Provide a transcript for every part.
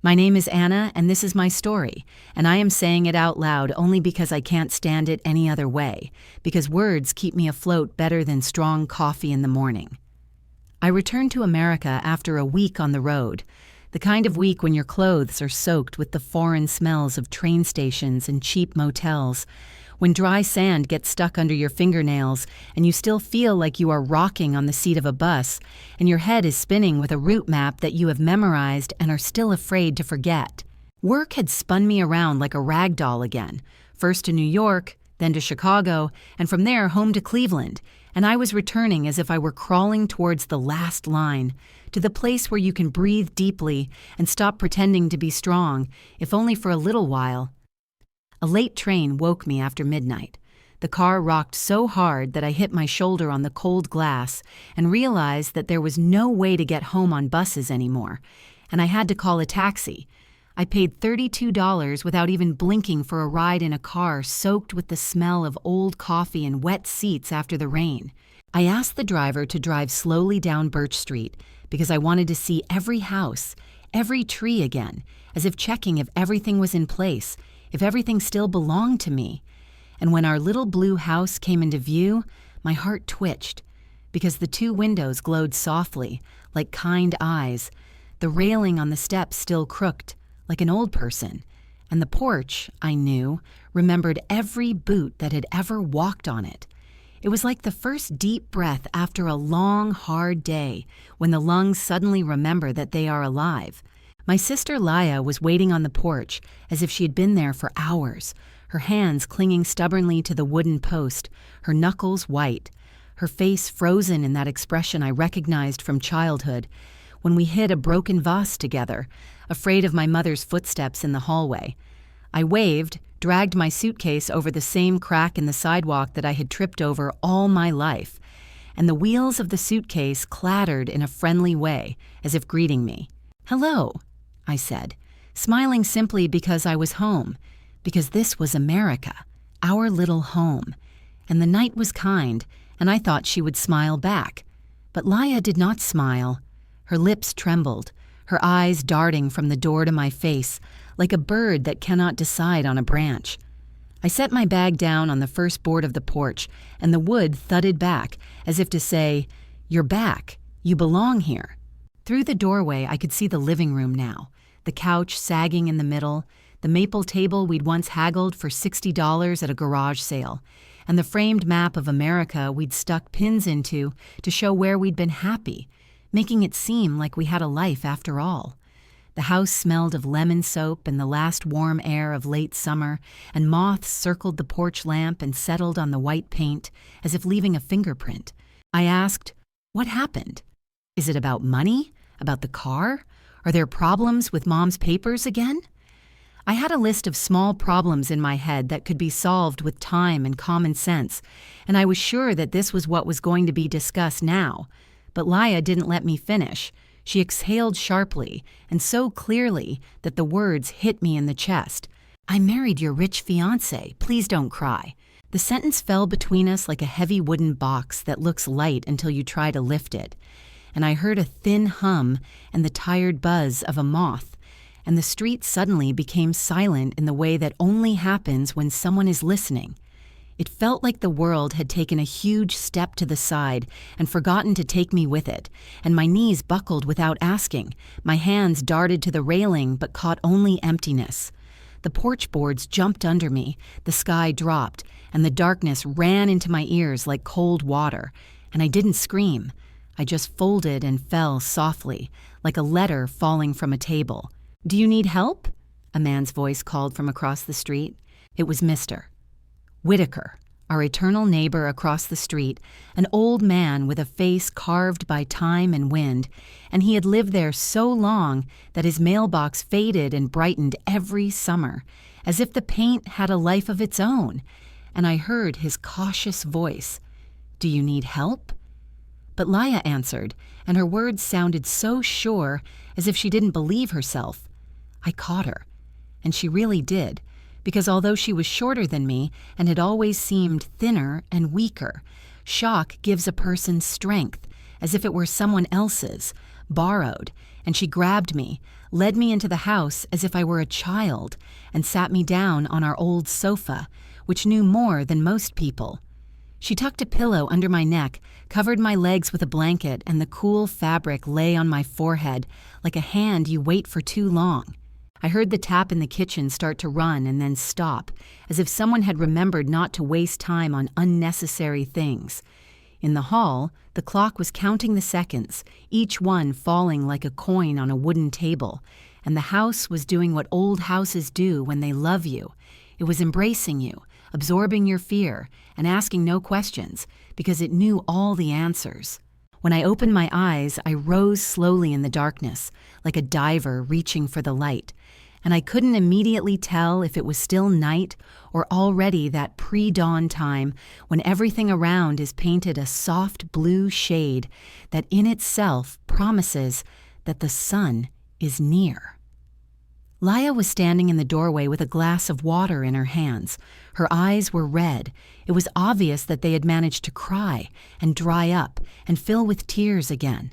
My name is Anna, and this is my story, and I am saying it out loud only because I can't stand it any other way, because words keep me afloat better than strong coffee in the morning. I returned to America after a week on the road, the kind of week when your clothes are soaked with the foreign smells of train stations and cheap motels, when dry sand gets stuck under your fingernails and you still feel like you are rocking on the seat of a bus and your head is spinning with a route map that you have memorized and are still afraid to forget. Work had spun me around like a rag doll again, first to New York, then to Chicago, and from there home to Cleveland, and I was returning as if I were crawling towards the last line, to the place where you can breathe deeply and stop pretending to be strong, if only for a little while. A late train woke me after midnight. The car rocked so hard that I hit my shoulder on the cold glass and realized that there was no way to get home on buses anymore, and I had to call a taxi. I paid $32 without even blinking for a ride in a car soaked with the smell of old coffee and wet seats after the rain. I asked the driver to drive slowly down Birch Street because I wanted to see every house, every tree again, as if checking if everything was in place, if everything still belonged to me. And when our little blue house came into view, my heart twitched, because the two windows glowed softly, like kind eyes, the railing on the steps still crooked, like an old person, and the porch, I knew, remembered every boot that had ever walked on it. It was like the first deep breath after a long, hard day, when the lungs suddenly remember that they are alive. My sister Laya was waiting on the porch as if she had been there for hours, her hands clinging stubbornly to the wooden post, her knuckles white, her face frozen in that expression I recognized from childhood, when we hid a broken vase together, afraid of my mother's footsteps in the hallway. I waved, dragged my suitcase over the same crack in the sidewalk that I had tripped over all my life, and the wheels of the suitcase clattered in a friendly way, as if greeting me. "Hello," I said, smiling simply because I was home, because this was America, our little home, and the night was kind, and I thought she would smile back. But Laya did not smile. Her lips trembled, her eyes darting from the door to my face, like a bird that cannot decide on a branch. I set my bag down on the first board of the porch, and the wood thudded back, as if to say, "You're back. You belong here." Through the doorway, I could see the living room now, the couch sagging in the middle, the maple table we'd once haggled for $60 at a garage sale, and the framed map of America we'd stuck pins into to show where we'd been happy, making it seem like we had a life after all. The house smelled of lemon soap and the last warm air of late summer, and moths circled the porch lamp and settled on the white paint, as if leaving a fingerprint. I asked, "What happened? Is it about money? About the car? Are there problems with Mom's papers again?" I had a list of small problems in my head that could be solved with time and common sense, and I was sure that this was what was going to be discussed now. But Laya didn't let me finish. She exhaled sharply, and so clearly that the words hit me in the chest. "I married your rich fiancé. Please don't cry." The sentence fell between us like a heavy wooden box that looks light until you try to lift it. And I heard a thin hum and the tired buzz of a moth, and the street suddenly became silent in the way that only happens when someone is listening. It felt like the world had taken a huge step to the side and forgotten to take me with it, and my knees buckled without asking, my hands darted to the railing but caught only emptiness. The porch boards jumped under me, the sky dropped, and the darkness ran into my ears like cold water, and I didn't scream. I just folded and fell softly, like a letter falling from a table. "Do you need help?" a man's voice called from across the street. It was Mr. Whitaker, our eternal neighbor across the street, an old man with a face carved by time and wind, and he had lived there so long that his mailbox faded and brightened every summer, as if the paint had a life of its own, and I heard his cautious voice, "Do you need help?" But Laya answered, and her words sounded so sure, as if she didn't believe herself. I caught her, and she really did, because although she was shorter than me and had always seemed thinner and weaker, shock gives a person strength, as if it were someone else's, borrowed, and she grabbed me, led me into the house as if I were a child, and sat me down on our old sofa, which knew more than most people. She tucked a pillow under my neck, covered my legs with a blanket, and the cool fabric lay on my forehead like a hand you wait for too long. I heard the tap in the kitchen start to run and then stop, as if someone had remembered not to waste time on unnecessary things. In the hall, the clock was counting the seconds, each one falling like a coin on a wooden table, and the house was doing what old houses do when they love you. It was embracing you, absorbing your fear, and asking no questions, because it knew all the answers. When I opened my eyes, I rose slowly in the darkness, like a diver reaching for the light, and I couldn't immediately tell if it was still night or already that pre-dawn time when everything around is painted a soft blue shade that in itself promises that the sun is near. Laya was standing in the doorway with a glass of water in her hands. Her eyes were red. It was obvious that they had managed to cry and dry up and fill with tears again.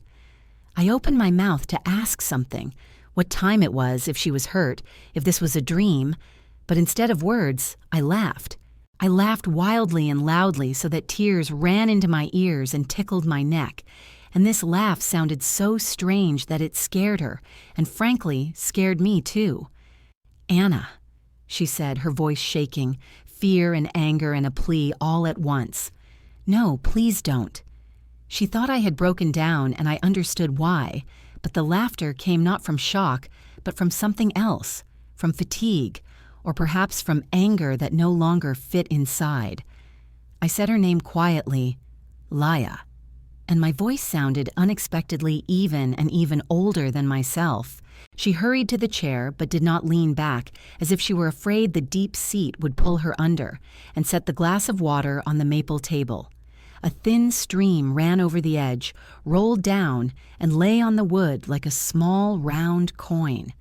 I opened my mouth to ask something, what time it was, if she was hurt, if this was a dream, but instead of words, I laughed. I laughed wildly and loudly so that tears ran into my ears and tickled my neck, and this laugh sounded so strange that it scared her, and frankly, scared me too. "Anna," she said, her voice shaking, fear and anger and a plea all at once. "No, please don't." She thought I had broken down, and I understood why, but the laughter came not from shock, but from something else, from fatigue, or perhaps from anger that no longer fit inside. I said her name quietly, Laya, and my voice sounded unexpectedly even and even older than myself. She hurried to the chair but did not lean back, as if she were afraid the deep seat would pull her under, and set the glass of water on the maple table. A thin stream ran over the edge, rolled down, and lay on the wood like a small round coin.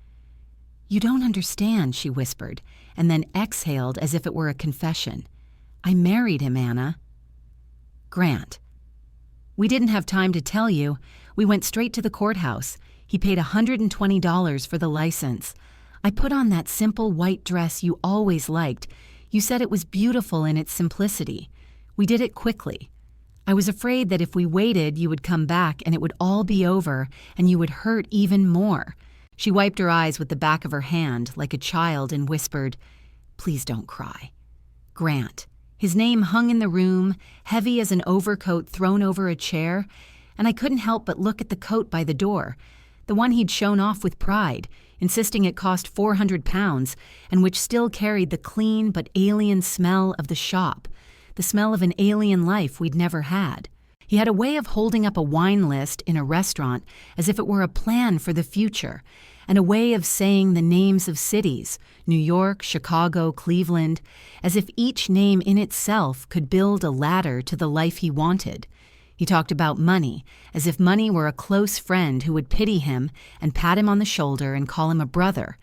"You don't understand," she whispered, and then exhaled as if it were a confession. "I married him, Anna." "Grant." "We didn't have time to tell you. We went straight to the courthouse. He paid $120 for the license. I put on that simple white dress you always liked. You said it was beautiful in its simplicity. We did it quickly. I was afraid that if we waited, you would come back and it would all be over and you would hurt even more." She wiped her eyes with the back of her hand like a child and whispered, "Please don't cry." Grant. His name hung in the room, heavy as an overcoat thrown over a chair, and I couldn't help but look at the coat by the door, the one he'd shown off with pride, insisting it cost 400 pounds, and which still carried the clean but alien smell of the shop, the smell of an alien life we'd never had. He had a way of holding up a wine list in a restaurant as if it were a plan for the future, and a way of saying the names of cities, New York, Chicago, Cleveland, as if each name in itself could build a ladder to the life he wanted. He talked about money, as if money were a close friend who would pity him and pat him on the shoulder and call him a brother,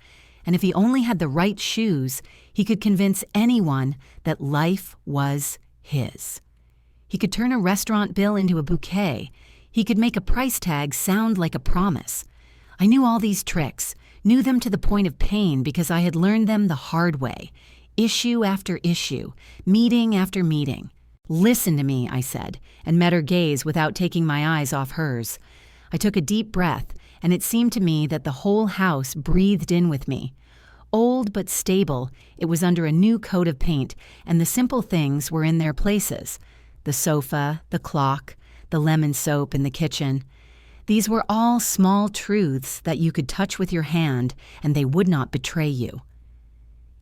and if he only had the right shoes, he could convince anyone that life was his. He could turn a restaurant bill into a bouquet. He could make a price tag sound like a promise. I knew all these tricks, knew them to the point of pain because I had learned them the hard way, issue after issue, meeting after meeting. "Listen to me," I said, and met her gaze without taking my eyes off hers. I took a deep breath, and it seemed to me that the whole house breathed in with me. Old but stable, it was under a new coat of paint, and the simple things were in their places. The sofa, the clock, the lemon soap in the kitchen. These were all small truths that you could touch with your hand, and they would not betray you.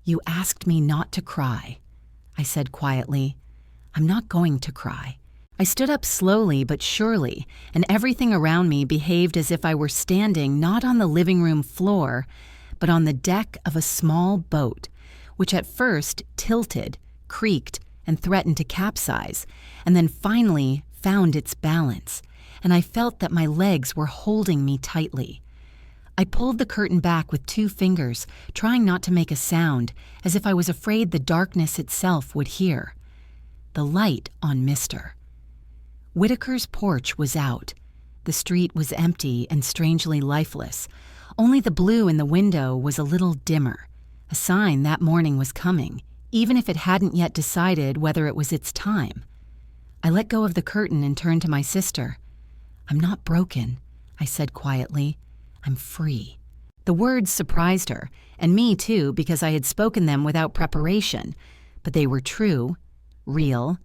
"You asked me not to cry," I said quietly. "I'm not going to cry." I stood up slowly but surely, and everything around me behaved as if I were standing not on the living room floor, but on the deck of a small boat, which at first tilted, creaked, and threatened to capsize, and then finally found its balance, and I felt that my legs were holding me tightly. I pulled the curtain back with 2 fingers, trying not to make a sound, as if I was afraid the darkness itself would hear. The light on Mr. Whitaker's porch was out. The street was empty and strangely lifeless. Only the blue in the window was a little dimmer, a sign that morning was coming, even if it hadn't yet decided whether it was its time. I let go of the curtain and turned to my sister. "I'm not broken," I said quietly. "I'm free." The words surprised her, and me too, because I had spoken them without preparation. But they were true, real,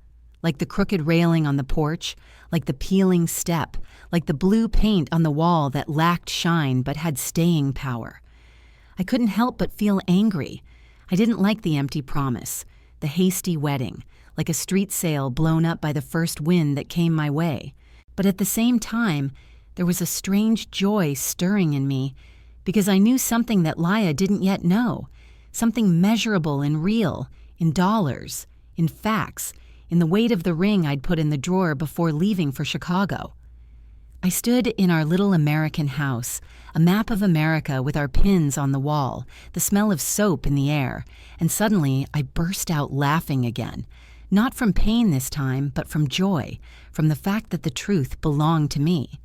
like the crooked railing on the porch, like the peeling step, like the blue paint on the wall that lacked shine but had staying power. I couldn't help but feel angry. I didn't like the empty promise, the hasty wedding, like a street sale blown up by the first wind that came my way. But at the same time, there was a strange joy stirring in me, because I knew something that Laya didn't yet know, something measurable and real, in dollars, in facts, in the weight of the ring I'd put in the drawer before leaving for Chicago. I stood in our little American house, a map of America with our pins on the wall, the smell of soap in the air, and suddenly I burst out laughing again, not from pain this time, but from joy, from the fact that the truth belonged to me.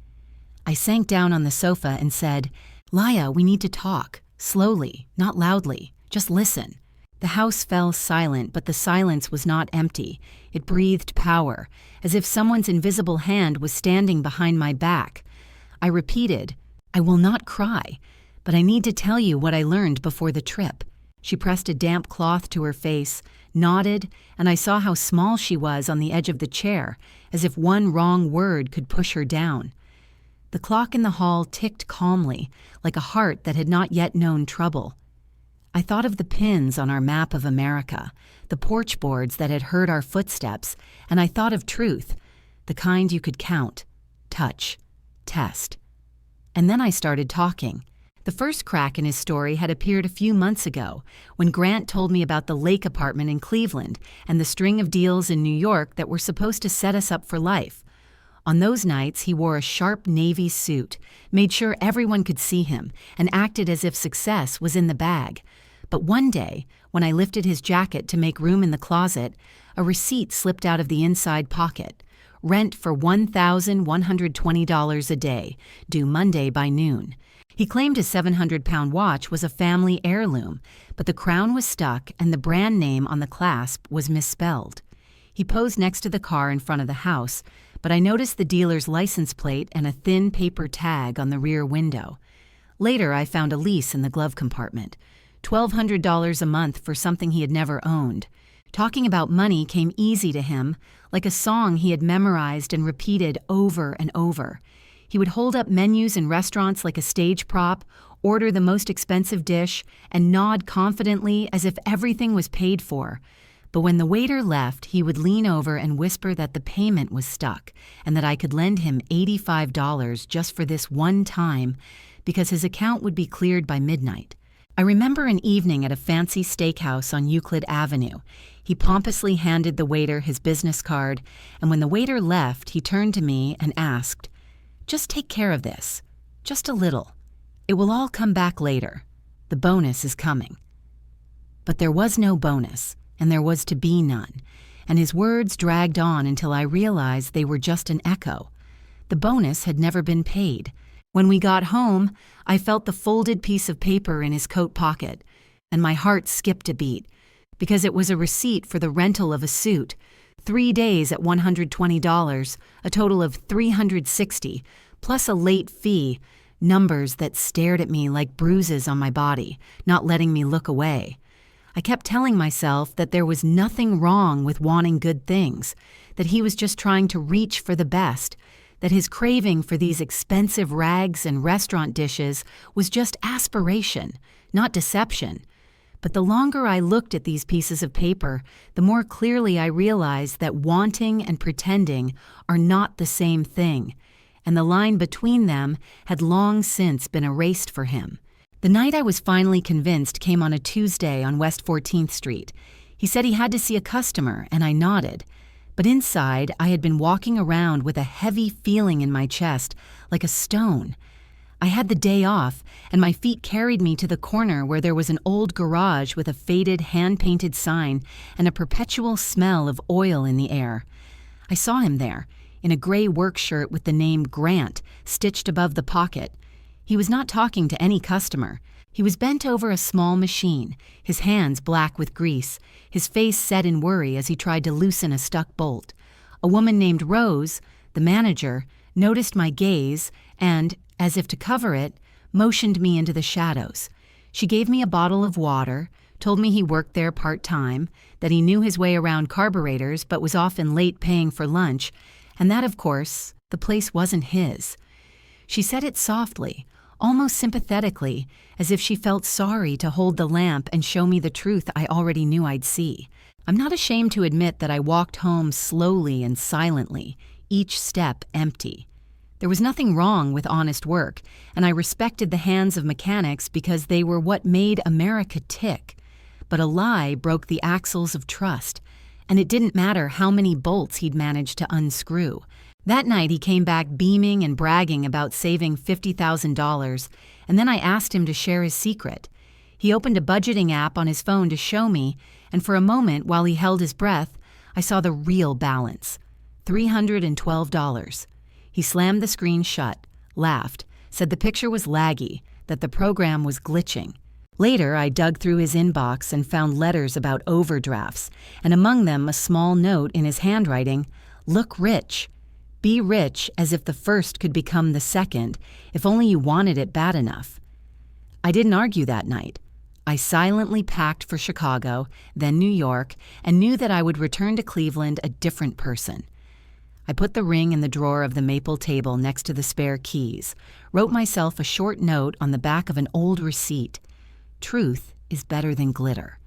I sank down on the sofa and said, "Laya, we need to talk, slowly, not loudly, just listen." The house fell silent, but the silence was not empty. It breathed power, as if someone's invisible hand was standing behind my back. I repeated, "I will not cry, but I need to tell you what I learned before the trip." She pressed a damp cloth to her face, nodded, and I saw how small she was on the edge of the chair, as if one wrong word could push her down. The clock in the hall ticked calmly, like a heart that had not yet known trouble. I thought of the pins on our map of America, the porch boards that had heard our footsteps, and I thought of truth, the kind you could count, touch, test. And then I started talking. The first crack in his story had appeared a few months ago, when Grant told me about the lake apartment in Cleveland and the string of deals in New York that were supposed to set us up for life. On those nights, he wore a sharp navy suit, made sure everyone could see him, and acted as if success was in the bag. But one day, when I lifted his jacket to make room in the closet, a receipt slipped out of the inside pocket. Rent for $1,120 a day, due Monday by noon. He claimed his 700-pound watch was a family heirloom, but the crown was stuck and the brand name on the clasp was misspelled. He posed next to the car in front of the house, but I noticed the dealer's license plate and a thin paper tag on the rear window. Later, I found a lease in the glove compartment. $1,200 a month for something he had never owned. Talking about money came easy to him, like a song he had memorized and repeated over and over. He would hold up menus in restaurants like a stage prop, order the most expensive dish, and nod confidently as if everything was paid for. But when the waiter left, he would lean over and whisper that the payment was stuck and that I could lend him $85 just for this one time because his account would be cleared by midnight. I remember an evening at a fancy steakhouse on Euclid Avenue. He pompously handed the waiter his business card, and when the waiter left, he turned to me and asked, "Just take care of this. Just a little. It will all come back later. The bonus is coming." But there was no bonus, and there was to be none, and his words dragged on until I realized they were just an echo. The bonus had never been paid. When we got home, I felt the folded piece of paper in his coat pocket, and my heart skipped a beat, because it was a receipt for the rental of a suit, 3 days at $120, a total of $360, plus a late fee, numbers that stared at me like bruises on my body, not letting me look away. I kept telling myself that there was nothing wrong with wanting good things, that he was just trying to reach for the best, that his craving for these expensive rags and restaurant dishes was just aspiration, not deception. But the longer I looked at these pieces of paper, the more clearly I realized that wanting and pretending are not the same thing, and the line between them had long since been erased for him. The night I was finally convinced came on a Tuesday on West 14th Street. He said he had to see a customer, and I nodded. But inside, I had been walking around with a heavy feeling in my chest, like a stone. I had the day off, and my feet carried me to the corner where there was an old garage with a faded, hand-painted sign and a perpetual smell of oil in the air. I saw him there, in a gray work shirt with the name Grant stitched above the pocket. He was not talking to any customer. He was bent over a small machine, his hands black with grease, his face set in worry as he tried to loosen a stuck bolt. A woman named Rose, the manager, noticed my gaze and, as if to cover it, motioned me into the shadows. She gave me a bottle of water, told me he worked there part-time, that he knew his way around carburetors but was often late paying for lunch, and that, of course, the place wasn't his. She said it softly, almost sympathetically, as if she felt sorry to hold the lamp and show me the truth I already knew I'd see. I'm not ashamed to admit that I walked home slowly and silently, each step empty. There was nothing wrong with honest work, and I respected the hands of mechanics because they were what made America tick. But a lie broke the axles of trust, and it didn't matter how many bolts he'd managed to unscrew. That night he came back beaming and bragging about saving $50,000, and then I asked him to share his secret. He opened a budgeting app on his phone to show me, and for a moment while he held his breath, I saw the real balance, $312. He slammed the screen shut, laughed, said the picture was laggy, that the program was glitching. Later, I dug through his inbox and found letters about overdrafts, and among them a small note in his handwriting, "Look rich. Be rich as if the first could become the second, if only you wanted it bad enough." I didn't argue that night. I silently packed for Chicago, then New York, and knew that I would return to Cleveland a different person. I put the ring in the drawer of the maple table next to the spare keys, wrote myself a short note on the back of an old receipt. Truth is better than glitter.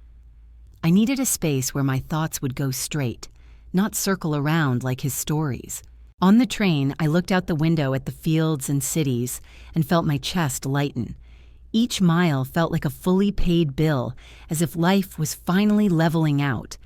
I needed a space where my thoughts would go straight, not circle around like his stories. On the train, I looked out the window at the fields and cities and felt my chest lighten. Each mile felt like a fully paid bill, as if life was finally leveling out.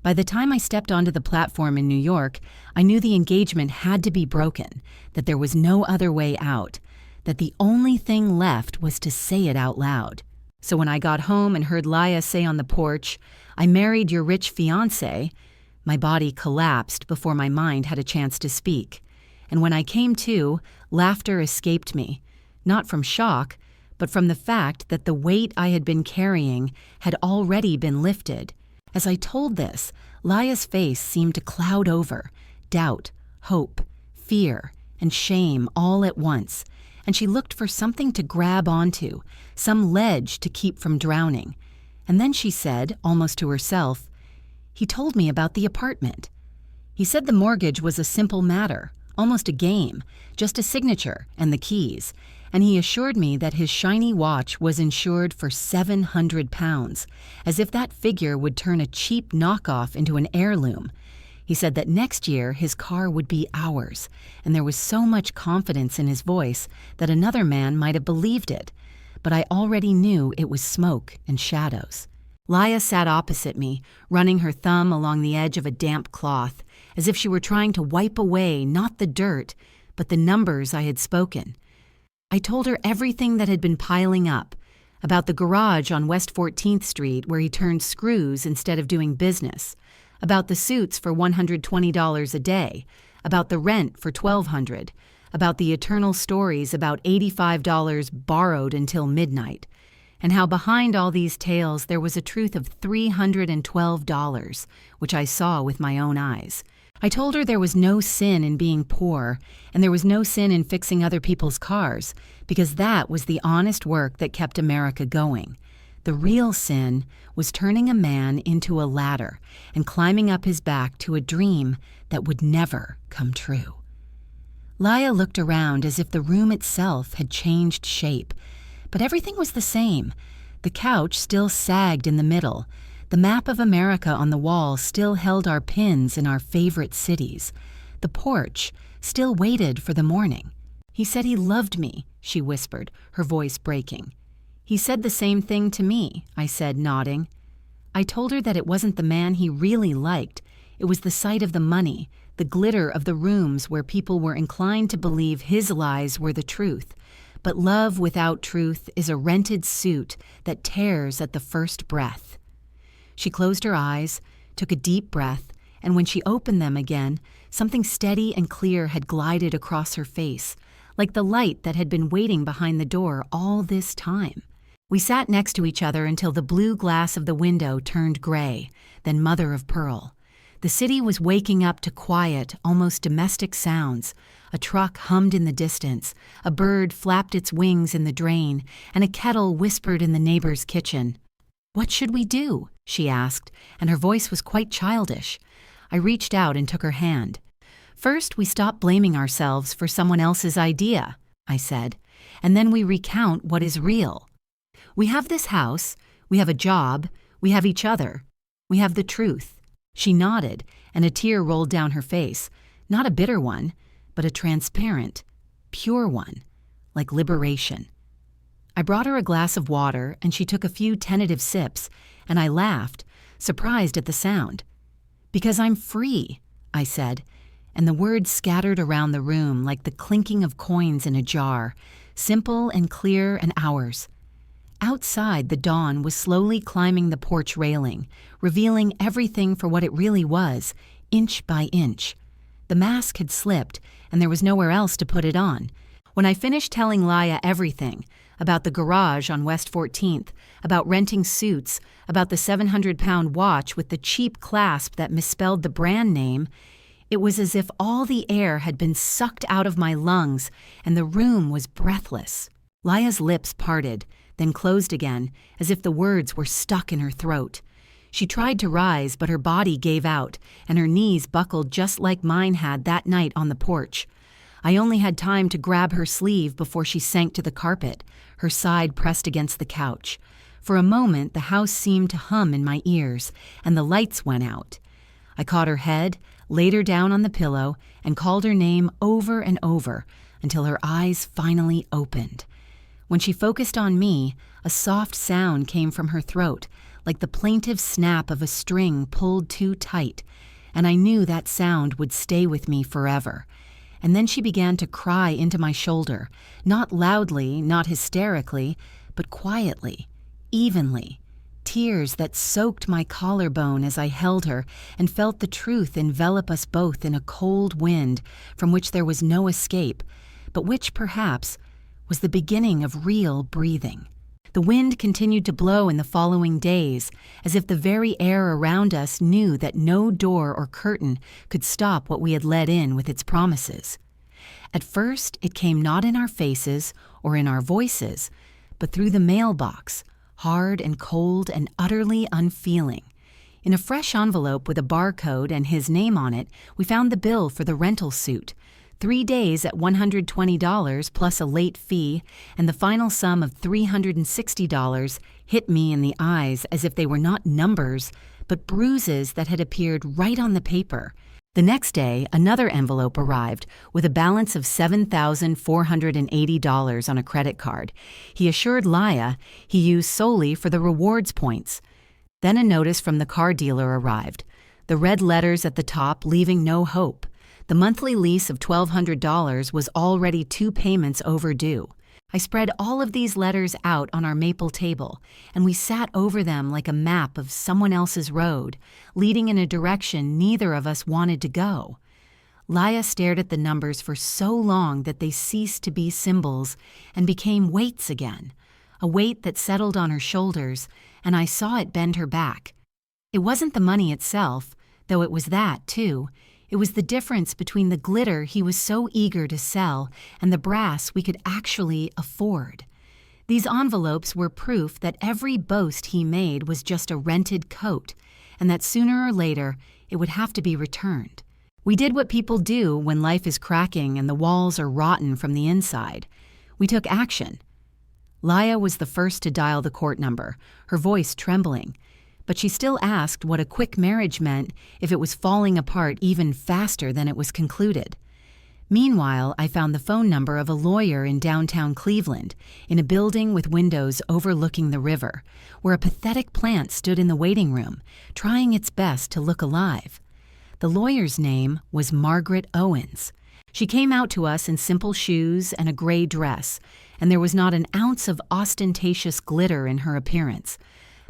By the time I stepped onto the platform in New York, I knew the engagement had to be broken, that there was no other way out, that the only thing left was to say it out loud. So when I got home and heard Laya say on the porch, "I married your rich fiancé," my body collapsed before my mind had a chance to speak. And when I came to, laughter escaped me, not from shock, but from the fact that the weight I had been carrying had already been lifted. As I told this, Laya's face seemed to cloud over, doubt, hope, fear, and shame all at once, and she looked for something to grab onto, some ledge to keep from drowning. And then she said, almost to herself, "He told me about the apartment. He said the mortgage was a simple matter, almost a game, just a signature and the keys, and he assured me that his shiny watch was insured for £700, as if that figure would turn a cheap knockoff into an heirloom. He said that next year his car would be ours, and there was so much confidence in his voice that another man might have believed it, but I already knew it was smoke and shadows." Laya sat opposite me, running her thumb along the edge of a damp cloth, as if she were trying to wipe away not the dirt, but the numbers I had spoken. I told her everything that had been piling up, about the garage on West 14th Street where he turned screws instead of doing business, about the suits for $120 a day, about the rent for $1,200, about the eternal stories about $85 borrowed until midnight, and how behind all these tales there was a truth of $312, which I saw with my own eyes. I told her there was no sin in being poor, and there was no sin in fixing other people's cars, because that was the honest work that kept America going. The real sin was turning a man into a ladder and climbing up his back to a dream that would never come true. Laya looked around as if the room itself had changed shape, but everything was the same. The couch still sagged in the middle. The map of America on the wall still held our pins in our favorite cities. The porch still waited for the morning. "He said he loved me," she whispered, her voice breaking. "He said the same thing to me," I said, nodding. I told her that it wasn't the man he really liked. It was the sight of the money, the glitter of the rooms where people were inclined to believe his lies were the truth. But love without truth is a rented suit that tears at the first breath. She closed her eyes, took a deep breath, and when she opened them again, something steady and clear had glided across her face, like the light that had been waiting behind the door all this time. We sat next to each other until the blue glass of the window turned gray, then mother of pearl. The city was waking up to quiet, almost domestic sounds. A truck hummed in the distance, a bird flapped its wings in the drain, and a kettle whispered in the neighbor's kitchen. "What should we do?" she asked, and her voice was quite childish. I reached out and took her hand. "First, we stop blaming ourselves for someone else's idea," I said, "and then we recount what is real. We have this house, we have a job, we have each other, we have the truth." She nodded, and a tear rolled down her face, not a bitter one, but a transparent, pure one, like liberation. I brought her a glass of water, and she took a few tentative sips, and I laughed, surprised at the sound. "Because I'm free," I said, and the words scattered around the room like the clinking of coins in a jar, simple and clear and ours. Outside, the dawn was slowly climbing the porch railing, revealing everything for what it really was, inch by inch. The mask had slipped, and there was nowhere else to put it on. When I finished telling Laya everything, about the garage on West 14th, about renting suits, about the 700-pound watch with the cheap clasp that misspelled the brand name, it was as if all the air had been sucked out of my lungs and the room was breathless. Laya's lips parted, then closed again, as if the words were stuck in her throat. She tried to rise, but her body gave out, and her knees buckled just like mine had that night on the porch. I only had time to grab her sleeve before she sank to the carpet, her side pressed against the couch. For a moment, the house seemed to hum in my ears, and the lights went out. I caught her head, laid her down on the pillow, and called her name over and over until her eyes finally opened. When she focused on me, a soft sound came from her throat, like the plaintive snap of a string pulled too tight, and I knew that sound would stay with me forever. And then she began to cry into my shoulder, not loudly, not hysterically, but quietly, evenly, tears that soaked my collarbone as I held her and felt the truth envelop us both in a cold wind from which there was no escape, but which, perhaps, was the beginning of real breathing. The wind continued to blow in the following days, as if the very air around us knew that no door or curtain could stop what we had let in with its promises. At first, it came not in our faces or in our voices, but through the mailbox, hard and cold and utterly unfeeling. In a fresh envelope with a barcode and his name on it, we found the bill for the rental suit. 3 days at $120 plus a late fee, and the final sum of $360 hit me in the eyes as if they were not numbers, but bruises that had appeared right on the paper. The next day, another envelope arrived with a balance of $7,480 on a credit card. He assured Laya he used solely for the rewards points. Then a notice from the car dealer arrived, the red letters at the top leaving no hope. The monthly lease of $1,200 was already 2 payments overdue. I spread all of these letters out on our maple table, and we sat over them like a map of someone else's road, leading in a direction neither of us wanted to go. Laya stared at the numbers for so long that they ceased to be symbols and became weights again, a weight that settled on her shoulders, and I saw it bend her back. It wasn't the money itself, though it was that, too. It was the difference between the glitter he was so eager to sell and the brass we could actually afford. These envelopes were proof that every boast he made was just a rented coat, and that sooner or later it would have to be returned. We did what people do when life is cracking and the walls are rotten from the inside. We took action. Laya was the first to dial the court number, her voice trembling. But she still asked what a quick marriage meant if it was falling apart even faster than it was concluded. Meanwhile, I found the phone number of a lawyer in downtown Cleveland, in a building with windows overlooking the river, where a pathetic plant stood in the waiting room, trying its best to look alive. The lawyer's name was Margaret Owens. She came out to us in simple shoes and a gray dress, and there was not an ounce of ostentatious glitter in her appearance.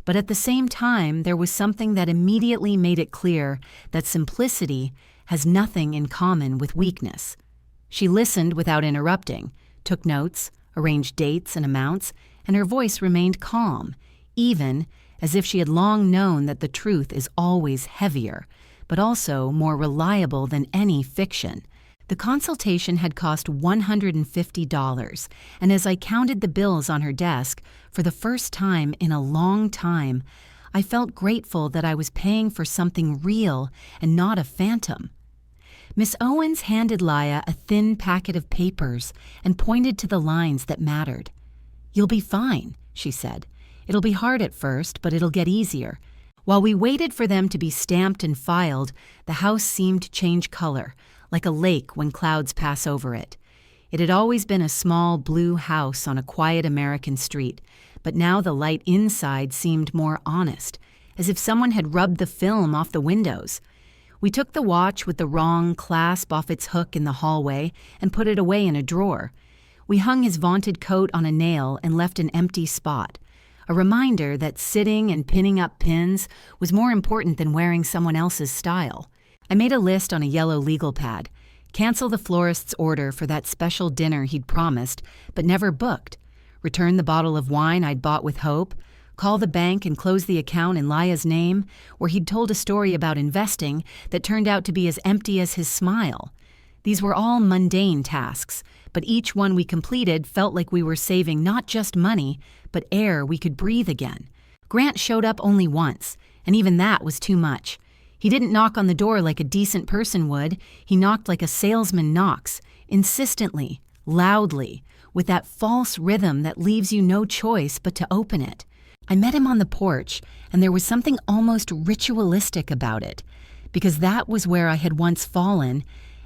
But at the same time, there was something that immediately made it clear that simplicity has nothing in common with weakness. She listened without interrupting, took notes, arranged dates and amounts, and her voice remained calm, even as if she had long known that the truth is always heavier, but also more reliable than any fiction. The consultation had cost $150, and as I counted the bills on her desk, for the first time in a long time, I felt grateful that I was paying for something real and not a phantom. Miss Owens handed Laya a thin packet of papers and pointed to the lines that mattered. "You'll be fine," she said. "It'll be hard at first, but it'll get easier." While we waited for them to be stamped and filed, the house seemed to change color, like a lake when clouds pass over it. It had always been a small blue house on a quiet American street, but now the light inside seemed more honest, as if someone had rubbed the film off the windows. We took the watch with the wrong clasp off its hook in the hallway and put it away in a drawer. We hung his vaunted coat on a nail and left an empty spot, a reminder that sitting and pinning up pins was more important than wearing someone else's style. I made a list on a yellow legal pad. Cancel the florist's order for that special dinner he'd promised, but never booked. Return the bottle of wine I'd bought with hope. Call the bank and close the account in Laya's name, where he'd told a story about investing that turned out to be as empty as his smile. These were all mundane tasks, but each one we completed felt like we were saving not just money, but air we could breathe again. Grant showed up only once, and even that was too much. He didn't knock on the door like a decent person would. He knocked like a salesman knocks, insistently, loudly, with that false rhythm that leaves you no choice but to open it. I met him on the porch, and there was something almost ritualistic about it, because that was where I had once fallen,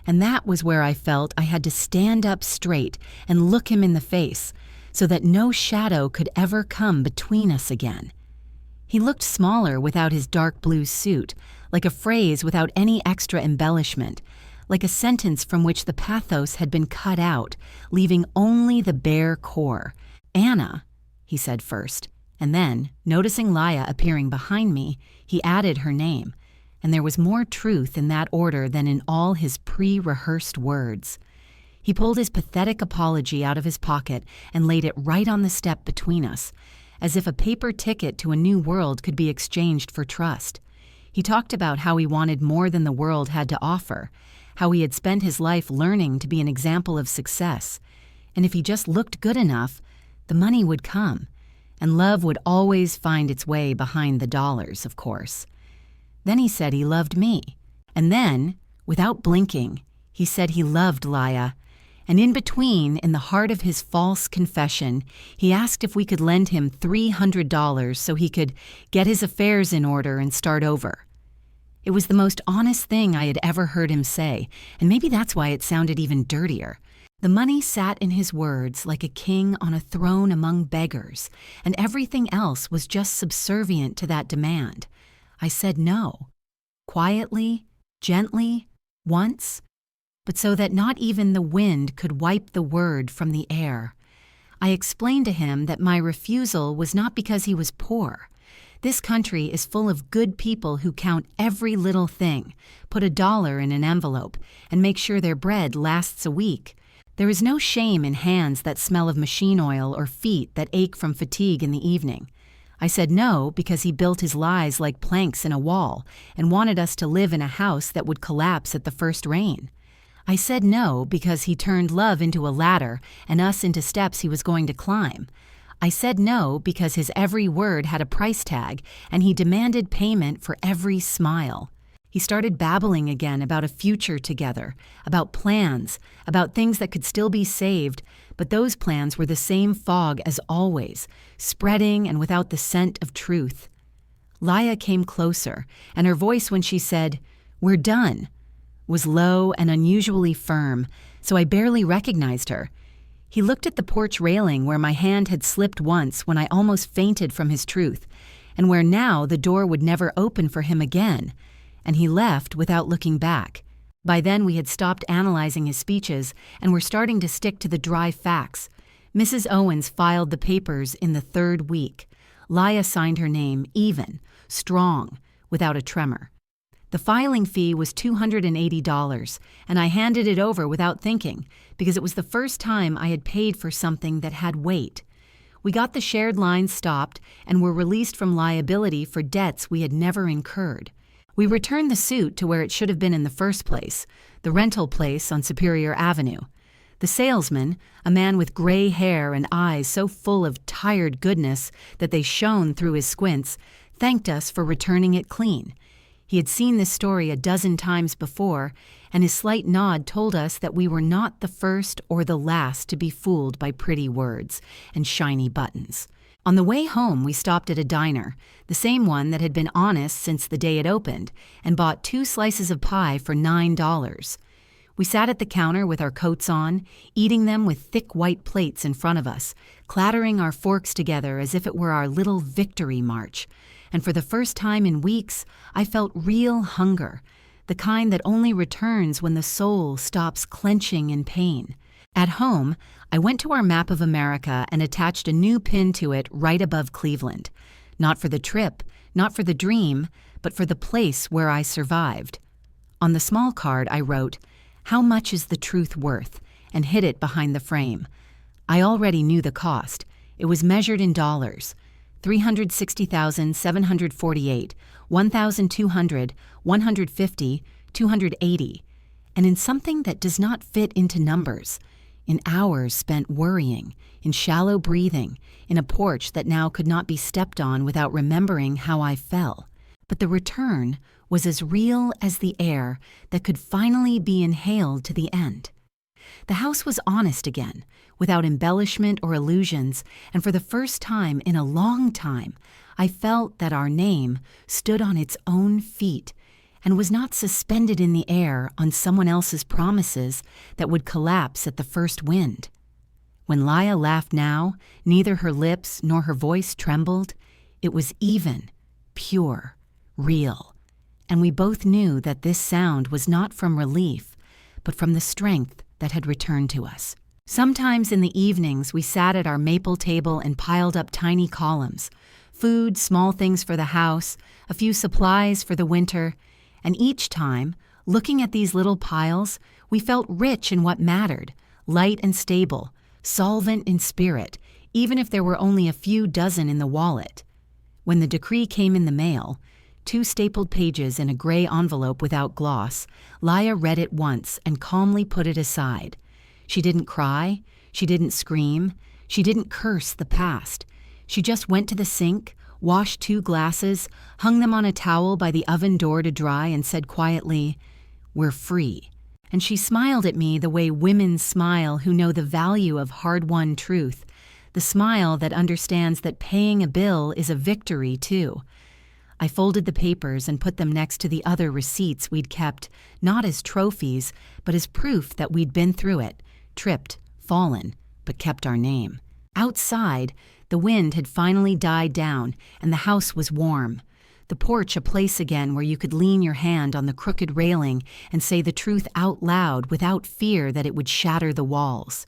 and that was where I felt I had to stand up straight and look him in the face, so that no shadow could ever come between us again. He looked smaller without his dark blue suit, like a phrase without any extra embellishment, like a sentence from which the pathos had been cut out, leaving only the bare core. "Anna," he said first, and then, noticing Laya appearing behind me, he added her name, and there was more truth in that order than in all his pre-rehearsed words. He pulled his pathetic apology out of his pocket and laid it right on the step between us, as if a paper ticket to a new world could be exchanged for trust. He talked about how he wanted more than the world had to offer, how he had spent his life learning to be an example of success, and if he just looked good enough, the money would come, and love would always find its way behind the dollars, of course. Then he said he loved me, and then, without blinking, he said he loved Laya, and in between, in the heart of his false confession, he asked if we could lend him $300 so he could get his affairs in order and start over. It was the most honest thing I had ever heard him say, and maybe that's why it sounded even dirtier. The money sat in his words like a king on a throne among beggars, and everything else was just subservient to that demand. I said no, quietly, gently, once, but so that not even the wind could wipe the word from the air. I explained to him that my refusal was not because he was poor. This country is full of good people who count every little thing, put $1 in an envelope, and make sure their bread lasts a week. There is no shame in hands that smell of machine oil or feet that ache from fatigue in the evening. I said no because he built his lies like planks in a wall and wanted us to live in a house that would collapse at the first rain. I said no because he turned love into a ladder and us into steps he was going to climb. I said no because his every word had a price tag and he demanded payment for every smile. He started babbling again about a future together, about plans, about things that could still be saved, but those plans were the same fog as always, spreading and without the scent of truth. Laya came closer, and her voice when she said, "We're done," was low and unusually firm, so I barely recognized her. He looked at the porch railing where my hand had slipped once when I almost fainted from his truth, and where now the door would never open for him again, and he left without looking back. By then we had stopped analyzing his speeches and were starting to stick to the dry facts. Mrs. Owens filed the papers in the 3rd week. Laya signed her name even, strong, without a tremor. The filing fee was $280, and I handed it over without thinking, because it was the first time I had paid for something that had weight. We got the shared lines stopped and were released from liability for debts we had never incurred. We returned the suit to where it should have been in the first place, the rental place on Superior Avenue. The salesman, a man with gray hair and eyes so full of tired goodness that they shone through his squints, thanked us for returning it clean. He had seen this story a dozen times before, and his slight nod told us that we were not the first or the last to be fooled by pretty words and shiny buttons. On the way home, we stopped at a diner, the same one that had been honest since the day it opened, and bought 2 slices of pie for $9. We sat at the counter with our coats on, eating them with thick white plates in front of us, clattering our forks together as if it were our little victory march. And for the first time in weeks, I felt real hunger, the kind that only returns when the soul stops clenching in pain. At home, I went to our map of America and attached a new pin to it right above Cleveland. Not for the trip, not for the dream, but for the place where I survived. On the small card, I wrote, "How much is the truth worth?" and hid it behind the frame. I already knew the cost. It was measured in dollars. 360,748, 1,200, 150, 280, and in something that does not fit into numbers, in hours spent worrying, in shallow breathing, in a porch that now could not be stepped on without remembering how I fell. But the return was as real as the air that could finally be inhaled to the end. The house was honest again, without embellishment or illusions, and for the first time in a long time, I felt that our name stood on its own feet and was not suspended in the air on someone else's promises that would collapse at the first wind. When Laya laughed now, neither her lips nor her voice trembled. It was even, pure, real, and we both knew that this sound was not from relief, but from the strength that had returned to us. Sometimes in the evenings we sat at our maple table and piled up tiny columns, food, small things for the house, a few supplies for the winter, and each time, looking at these little piles, we felt rich in what mattered, light and stable, solvent in spirit, even if there were only a few dozen in the wallet. When the decree came in the mail, 2 stapled pages in a gray envelope without gloss, Laya read it once and calmly put it aside. She didn't cry, she didn't scream, she didn't curse the past. She just went to the sink, washed 2 glasses, hung them on a towel by the oven door to dry, and said quietly, "We're free." And she smiled at me the way women smile who know the value of hard-won truth, the smile that understands that paying a bill is a victory, too. I folded the papers and put them next to the other receipts we'd kept, not as trophies, but as proof that we'd been through it, tripped, fallen, but kept our name. Outside, the wind had finally died down, and the house was warm. The porch a place again where you could lean your hand on the crooked railing and say the truth out loud without fear that it would shatter the walls.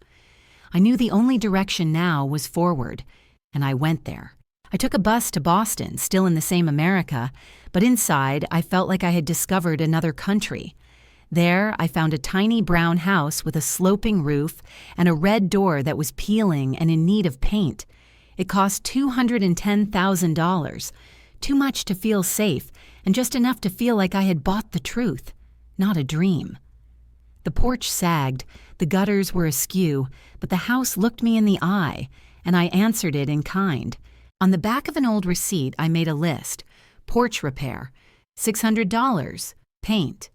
I knew the only direction now was forward, and I went there. I took a bus to Boston, still in the same America, but inside I felt like I had discovered another country. There I found a tiny brown house with a sloping roof and a red door that was peeling and in need of paint. It cost $210,000, too much to feel safe and just enough to feel like I had bought the truth, not a dream. The porch sagged, the gutters were askew, but the house looked me in the eye, and I answered it in kind. On the back of an old receipt, I made a list. Porch repair, $600. Paint,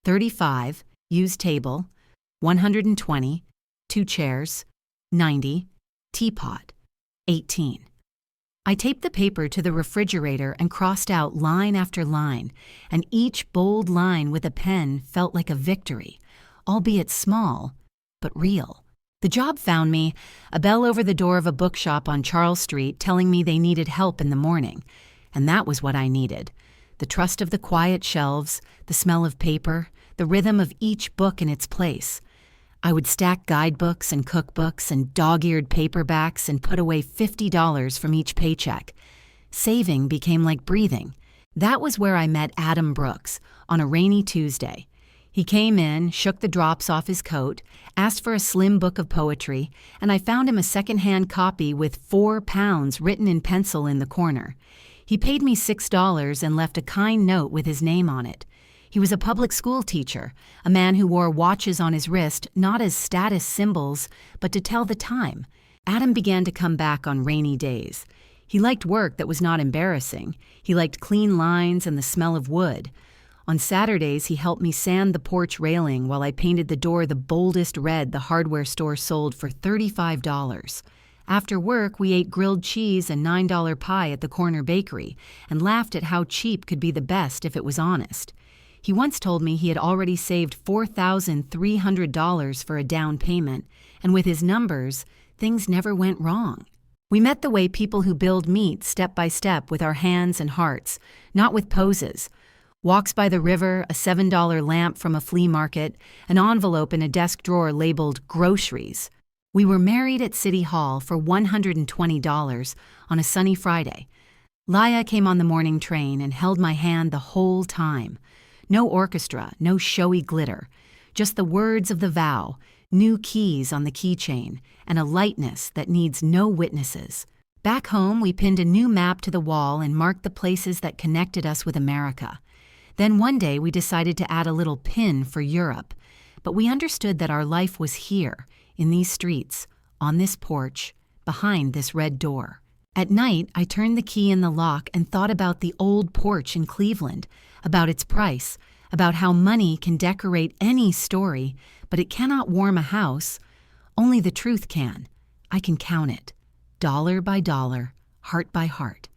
$35. Used table, $120. 2 chairs, $90. Teapot, $18. I taped the paper to the refrigerator and crossed out line after line, and each bold line with a pen felt like a victory, albeit small, but real. The job found me, a bell over the door of a bookshop on Charles Street telling me they needed help in the morning. And that was what I needed. The trust of the quiet shelves, the smell of paper, the rhythm of each book in its place. I would stack guidebooks and cookbooks and dog-eared paperbacks and put away $50 from each paycheck. Saving became like breathing. That was where I met Adam Brooks on a rainy Tuesday. He came in, shook the drops off his coat, asked for a slim book of poetry, and I found him a second-hand copy with 4 pounds written in pencil in the corner. He paid me $6 and left a kind note with his name on it. He was a public school teacher, a man who wore watches on his wrist not as status symbols, but to tell the time. Adam began to come back on rainy days. He liked work that was not embarrassing. He liked clean lines and the smell of wood. On Saturdays, he helped me sand the porch railing while I painted the door the boldest red the hardware store sold for $35. After work, we ate grilled cheese and $9 pie at the corner bakery and laughed at how cheap could be the best if it was honest. He once told me he had already saved $4,300 for a down payment, and with his numbers, things never went wrong. We met the way people who build meet step by step with our hands and hearts, not with poses. Walks by the river, a $7 lamp from a flea market, an envelope in a desk drawer labeled groceries. We were married at City Hall for $120 on a sunny Friday. Laya came on the morning train and held my hand the whole time. No orchestra, no showy glitter, just the words of the vow, new keys on the keychain, and a lightness that needs no witnesses. Back home, we pinned a new map to the wall and marked the places that connected us with America. Then one day we decided to add a little pin for Europe, but we understood that our life was here, in these streets, on this porch, behind this red door. At night, I turned the key in the lock and thought about the old porch in Cleveland, about its price, about how money can decorate any story, but it cannot warm a house. Only the truth can. I can count it, dollar by dollar, heart by heart.